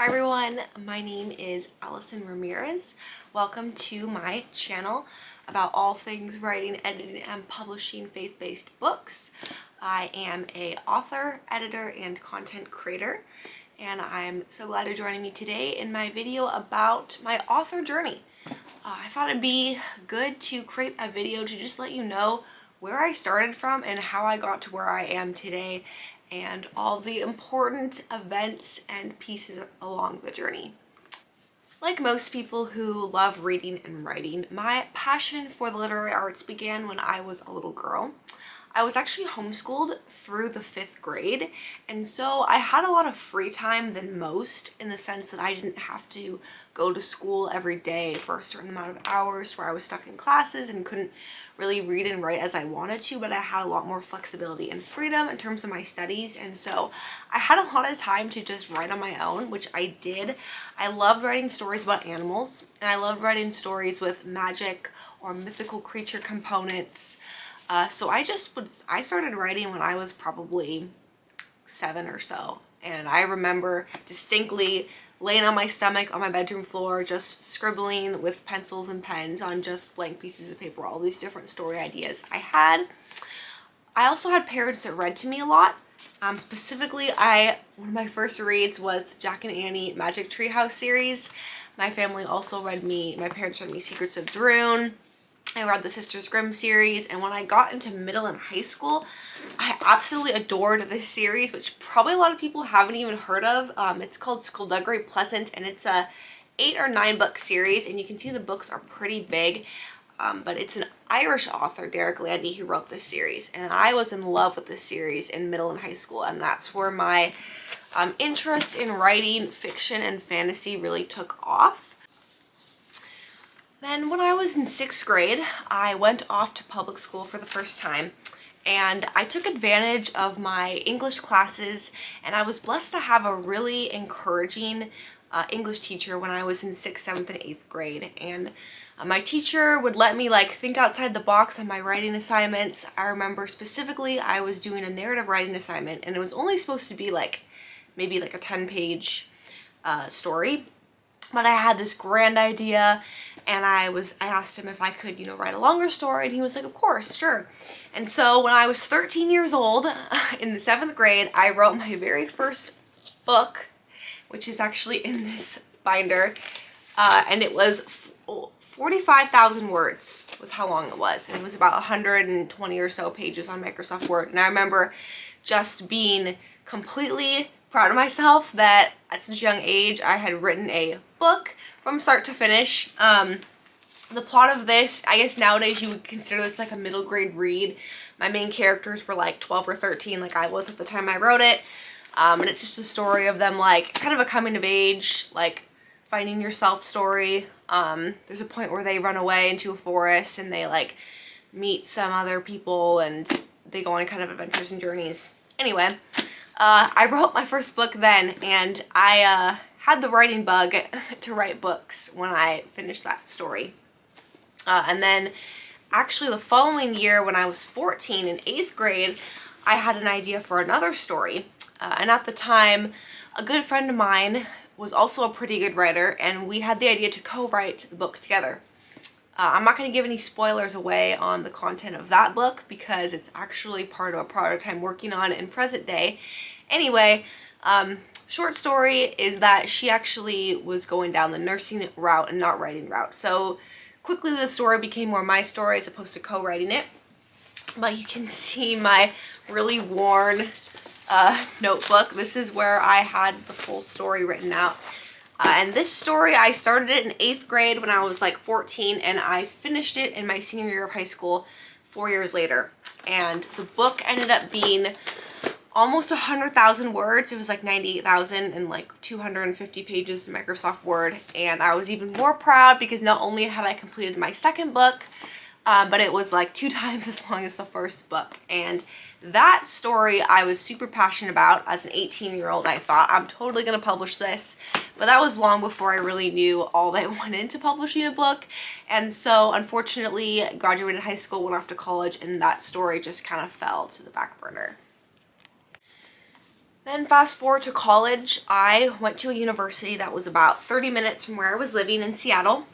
Hi everyone, my name is Allison Ramirez. Welcome to my channel about all things writing, editing, and publishing faith-based books. I am an author, editor, and content creator, and I'm so glad you're joining me today in my video about my author journey. I thought it'd be good to create a video to just let you know where I started from and how I got to where I am today, and all the important events and pieces along the journey. Like most people who love reading and writing, my passion for the literary arts began when I was a little girl. I was actually homeschooled through the 5th grade, and so I had a lot of free time than most, in the sense that I didn't have to go to school every day for a certain amount of hours where I was stuck in classes and couldn't really read and write as I wanted to, but I had a lot more flexibility and freedom in terms of my studies, and so I had a lot of time to just write on my own, which I did. I loved writing stories about animals, and I loved writing stories with magic or mythical creature components. So I started writing when I was probably 7 or so, and I remember distinctly laying on my stomach on my bedroom floor, just scribbling with pencils and pens on just blank pieces of paper, all these different story ideas I had. I also had parents that read to me a lot. Specifically, one of my first reads was the Jack and Annie Magic Treehouse series. My parents read me Secrets of Droon. I read the Sisters Grimm series, and when I got into middle and high school, I absolutely adored this series, which probably a lot of people haven't even heard of. It's called Skullduggery Pleasant, and it's a 8 or 9 book series, and you can see the books are pretty big, but it's an Irish author, Derek Landy, who wrote this series, and I was in love with this series in middle and high school, and that's where my interest in writing fiction and fantasy really took off. Then when I was in 6th grade, I went off to public school for the first time, and I took advantage of my English classes, and I was blessed to have a really encouraging English teacher when I was in 6th, 7th, and 8th grade. And my teacher would let me think outside the box on my writing assignments. I remember specifically I was doing a narrative writing assignment, and it was only supposed to be maybe a 10-page story. But I had this grand idea, and I asked him if I could, write a longer story, and he was like, of course, sure. And so when I was 13 years old, in the 7th grade, I wrote my very first book, which is actually in this binder, and it was 45,000 words was how long it was, and it was about 120 or so pages on Microsoft Word. And I remember just being completely proud of myself that at such a young age I had written a book from start to finish. The plot of this, I guess nowadays you would consider this a middle grade read. My main characters were 12 or 13 like I was at the time I wrote it. And it's just a story of them kind of a coming of age, finding yourself story. There's a point where they run away into a forest and they meet some other people and they go on kind of adventures and journeys. Anyway, I wrote my first book then, and I had the writing bug to write books when I finished that story. And then actually the following year, when I was 14 in 8th grade, I had an idea for another story. And at the time, a good friend of mine was also a pretty good writer, and we had the idea to co-write the book together. I'm not going to give any spoilers away on the content of that book because it's actually part of a project I'm working on in present day. Anyway, short story is that she actually was going down the nursing route and not writing route. So quickly the story became more my story as opposed to co-writing it. But you can see my really worn notebook. This is where I had the full story written out. And this story, I started it in 8th grade when I was 14, and I finished it in my senior year of high school 4 years later. And the book ended up being almost 100,000 words. It was 98,000 and 250 pages in Microsoft Word. And I was even more proud because not only had I completed my second book, but it was 2 times as long as the first book. And that story I was super passionate about. As an 18-year-old, I thought, I'm totally going to publish this. But that was long before I really knew all that went into publishing a book. And so, unfortunately, graduated high school, went off to college, and that story just kind of fell to the back burner. Then fast forward to college, I went to a university that was about 30 minutes from where I was living in Seattle.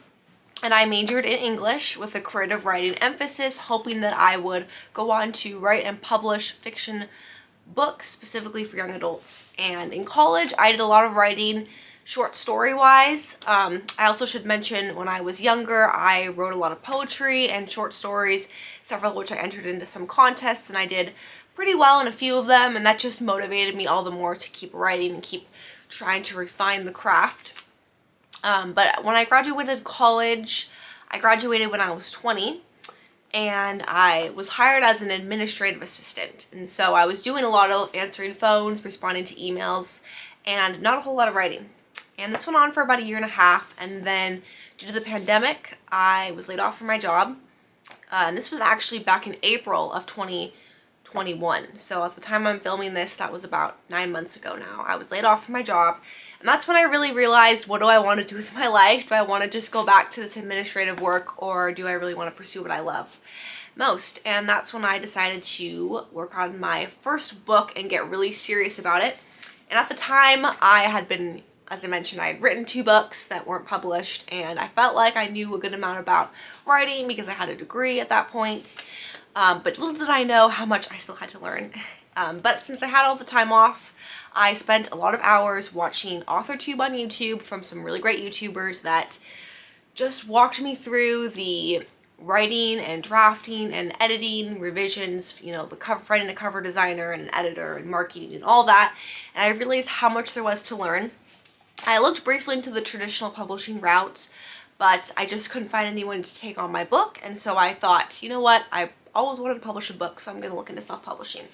And I majored in English with a creative writing emphasis, hoping that I would go on to write and publish fiction books specifically for young adults. And in college, I did a lot of writing short story wise. I also should mention when I was younger, I wrote a lot of poetry and short stories, several of which I entered into some contests, and I did pretty well in a few of them, and that just motivated me all the more to keep writing and keep trying to refine the craft. But when I graduated college, I graduated when I was 20, and I was hired as an administrative assistant. And so I was doing a lot of answering phones, responding to emails, and not a whole lot of writing. And this went on for about a year and a half, and then due to the pandemic, I was laid off from my job. And this was actually back in April of 2021. So at the time I'm filming this, that was about 9 months ago now. I was laid off from my job. And that's when I really realized, what do I want to do with my life? Do I want to just go back to this administrative work, or do I really want to pursue what I love most? And that's when I decided to work on my first book and get really serious about it. And at the time, I had been, as I mentioned, I had written 2 books that weren't published, and I felt like I knew a good amount about writing because I had a degree at that point. But little did I know how much I still had to learn. But since I had all the time off, I spent a lot of hours watching AuthorTube on YouTube from some really great YouTubers that just walked me through the writing and drafting and editing, revisions, you know, the cover, finding a cover designer and an editor and marketing and all that. And I realized how much there was to learn. I looked briefly into the traditional publishing routes, but I just couldn't find anyone to take on my book. And so I thought, you know what, I always wanted to publish a book, so I'm going to look into self-publishing.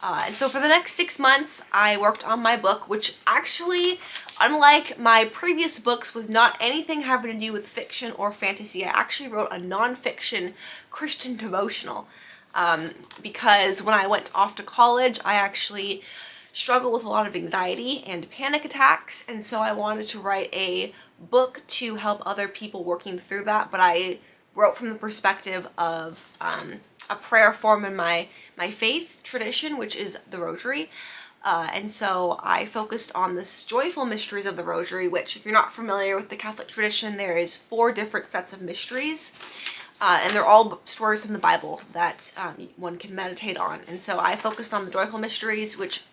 And so for the next 6 months, I worked on my book, which actually, unlike my previous books, was not anything having to do with fiction or fantasy. I actually wrote a nonfiction Christian devotional because when I went off to college, I actually struggled with a lot of anxiety and panic attacks, and so I wanted to write a book to help other people working through that, but I wrote from the perspective of a prayer form in my faith tradition, which is the Rosary. And so I focused on the joyful mysteries of the Rosary, which, if you're not familiar with the Catholic tradition, there is 4 different sets of mysteries. And they're all stories from the Bible that one can meditate on. And so I focused on the joyful mysteries, which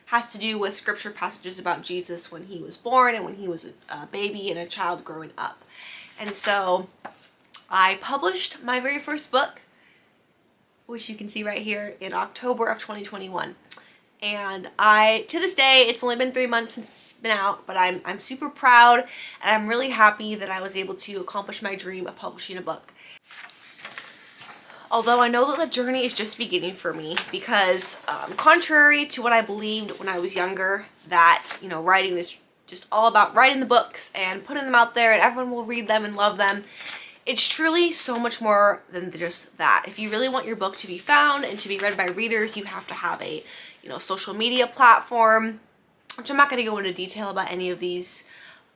has to do with scripture passages about Jesus when he was born and when he was a baby and a child growing up. And so I published my very first book, which you can see right here, in October of 2021. And to this day, it's only been 3 months since it's been out, but I'm super proud, and I'm really happy that I was able to accomplish my dream of publishing a book. Although I know that the journey is just beginning for me, because contrary to what I believed when I was younger, that, you know, writing is just all about writing the books and putting them out there and everyone will read them and love them, it's truly so much more than just that. If you really want your book to be found and to be read by readers, you have to have a, you know, social media platform, which I'm not going to go into detail about any of these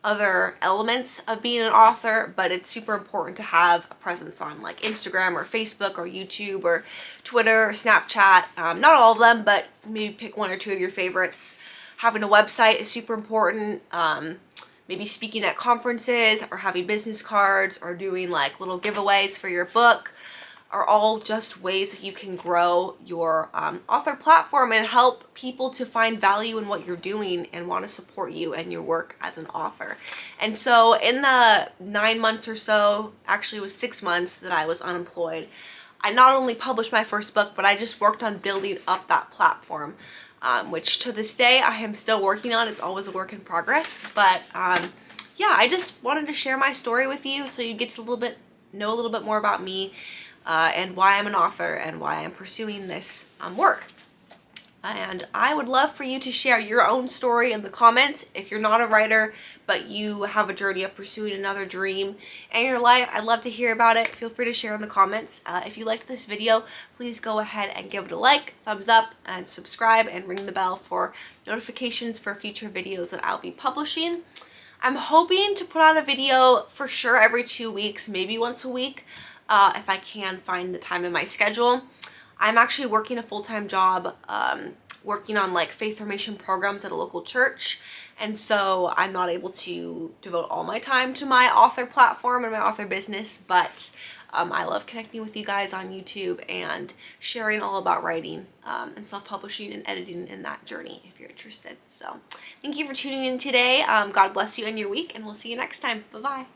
other elements of being an author, but it's super important to have a presence on like Instagram or Facebook or YouTube or Twitter or Snapchat. Not all of them, but maybe pick 1 or 2 of your favorites. Having a website is super important. Maybe speaking at conferences or having business cards or doing like little giveaways for your book are all just ways that you can grow your author platform and help people to find value in what you're doing and want to support you and your work as an author. And so in the 9 months or so, actually it was 6 months that I was unemployed, I not only published my first book, but I just worked on building up that platform, which to this day I am still working on. It's always a work in progress, but yeah, I just wanted to share my story with you so you get to know a little bit more about me and why I'm an author and why I'm pursuing this work. And I would love for you to share your own story in the comments. If you're not a writer, but you have a journey of pursuing another dream in your life, I'd love to hear about it. Feel free to share in the comments. If you liked this video, please go ahead and give it a like, thumbs up, and subscribe, and ring the bell for notifications for future videos that I'll be publishing. I'm hoping to put out a video for sure every 2 weeks, maybe once a week, if I can find the time in my schedule. I'm actually working a full-time job working on like faith formation programs at a local church, and so I'm not able to devote all my time to my author platform and my author business, but I love connecting with you guys on YouTube and sharing all about writing and self-publishing and editing in that journey if you're interested. So thank you for tuning in today. God bless you in your week, and we'll see you next time. Bye-bye.